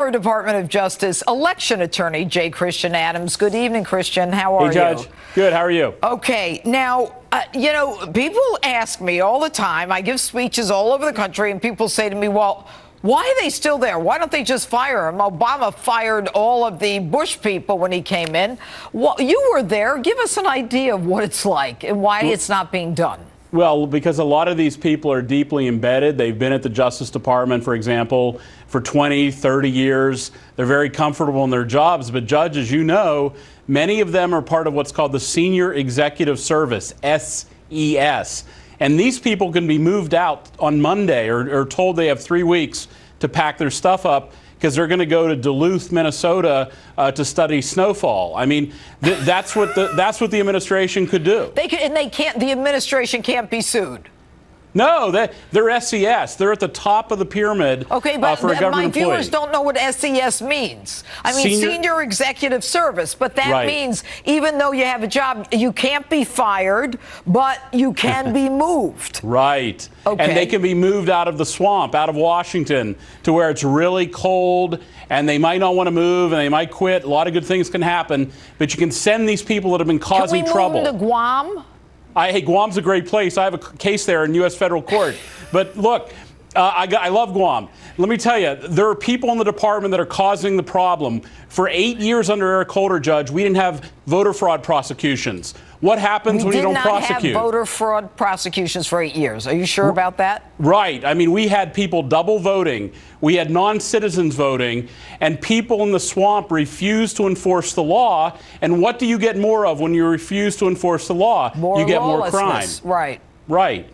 Department of Justice election attorney J. Christian Adams. Good evening, Christian. How are you? Hey, Judge. Good. How are you? Okay. Now, people ask me all the time. I give speeches all over the country, and people say to me, well, why are they still there? Why don't they just fire him? Obama fired all of the Bush people when he came in. Well, you were there. Give us an idea of what it's like and why it's not being done. Well, because a lot of these people are deeply embedded. They've been at the Justice Department, for example, for 20, 30 years. They're very comfortable in their jobs. But, Judge, as you know, many of them are part of what's called the Senior Executive Service, SES. And these people can be moved out on Monday or told they have 3 weeks to pack their stuff up because they're going to go to Duluth, Minnesota to study snowfall. I mean, that's what the administration could do. The administration can't be sued. No, they're SES. They're at the top of the pyramid. Okay, but for a government my viewers employee. Don't know what SES means. I mean, Senior Executive Service, but that means even though you have a job, you can't be fired, but you can be moved. Right. Okay. And they can be moved out of the swamp, out of Washington, to where it's really cold, and they might not want to move, and they might quit. A lot of good things can happen, but you can send these people that have been causing trouble. Can we move them to Guam? Hey, Guam's a great place. I have a case there in U.S. federal court. But look, I love Guam. Let me tell you, there are people in the department that are causing the problem. For 8 years under Eric Holder, Judge, we didn't have voter fraud prosecutions. What happens when you don't prosecute? We did not have voter fraud prosecutions for 8 years. Are you sure about that? Right. I mean, we had people double voting. We had non-citizens voting, and people in the swamp refused to enforce the law. And what do you get more of when you refuse to enforce the law? You get more crime. Right. Right.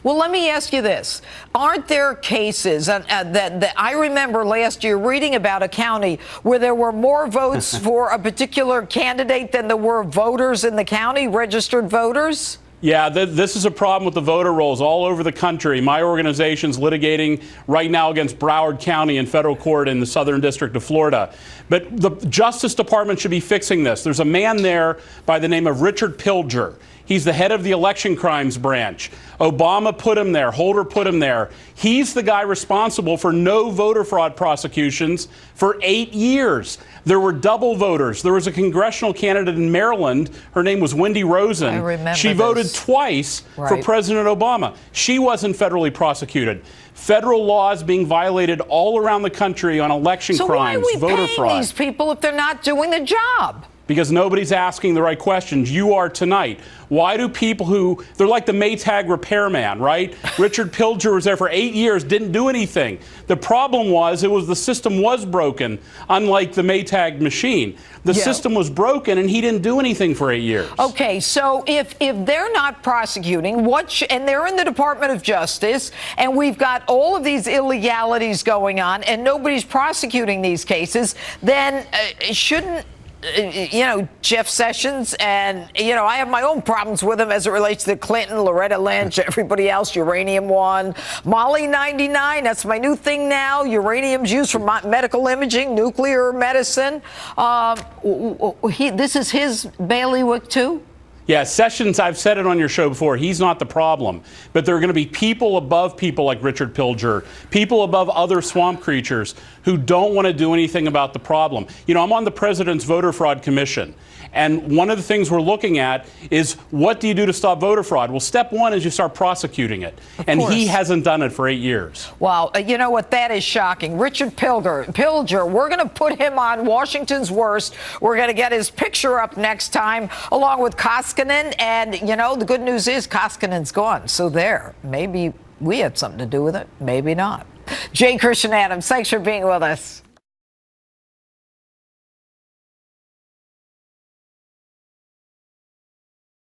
Well, let me ask you this. Aren't there cases that I remember last year reading about a county where there were more votes for a particular candidate than there were voters in the county, registered voters? Yeah, this is a problem with the voter rolls all over the country. My organization's litigating right now against Broward County in federal court in the Southern District of Florida. But the Justice Department should be fixing this. There's a man there by the name of Richard Pilger. He's the head of the election crimes branch. Obama put him there. Holder put him there. He's the guy responsible for no voter fraud prosecutions for 8 years. There were double voters. There was a congressional candidate in Maryland. Her name was Wendy Rosen. I remember She voted twice for President Obama. She wasn't federally prosecuted. Federal laws being violated all around the country on election crimes, voter fraud. So why are we paying these people if they're not doing the job? Because nobody's asking the right questions. You are tonight. Why do people they're like the Maytag repairman, right? Richard Pilger was there for 8 years, didn't do anything. The problem was the system was broken, unlike the Maytag machine. The system was broken, and he didn't do anything for 8 years. Okay, so if they're not prosecuting, and they're in the Department of Justice, and we've got all of these illegalities going on, and nobody's prosecuting these cases, then shouldn't Jeff Sessions and, I have my own problems with him as it relates to Clinton, Loretta Lynch, everybody else, Uranium One, Molly 99, that's my new thing now. Uranium's used for medical imaging, nuclear medicine. This is his bailiwick, too? Yeah, Sessions, I've said it on your show before, he's not the problem. But there are going to be people above people like Richard Pilger, people above other swamp creatures who don't want to do anything about the problem. I'm on the President's Voter Fraud Commission. And one of the things we're looking at is, what do you do to stop voter fraud? Well, step one is you start prosecuting it. And he hasn't done it for 8 years. Well, you know what? That is shocking. Richard Pilger, we're going to put him on Washington's Worst. We're going to get his picture up next time, along with Koskinen. And, the good news is Koskinen's gone. So there. Maybe we had something to do with it. Maybe not. J. Christian Adams, thanks for being with us.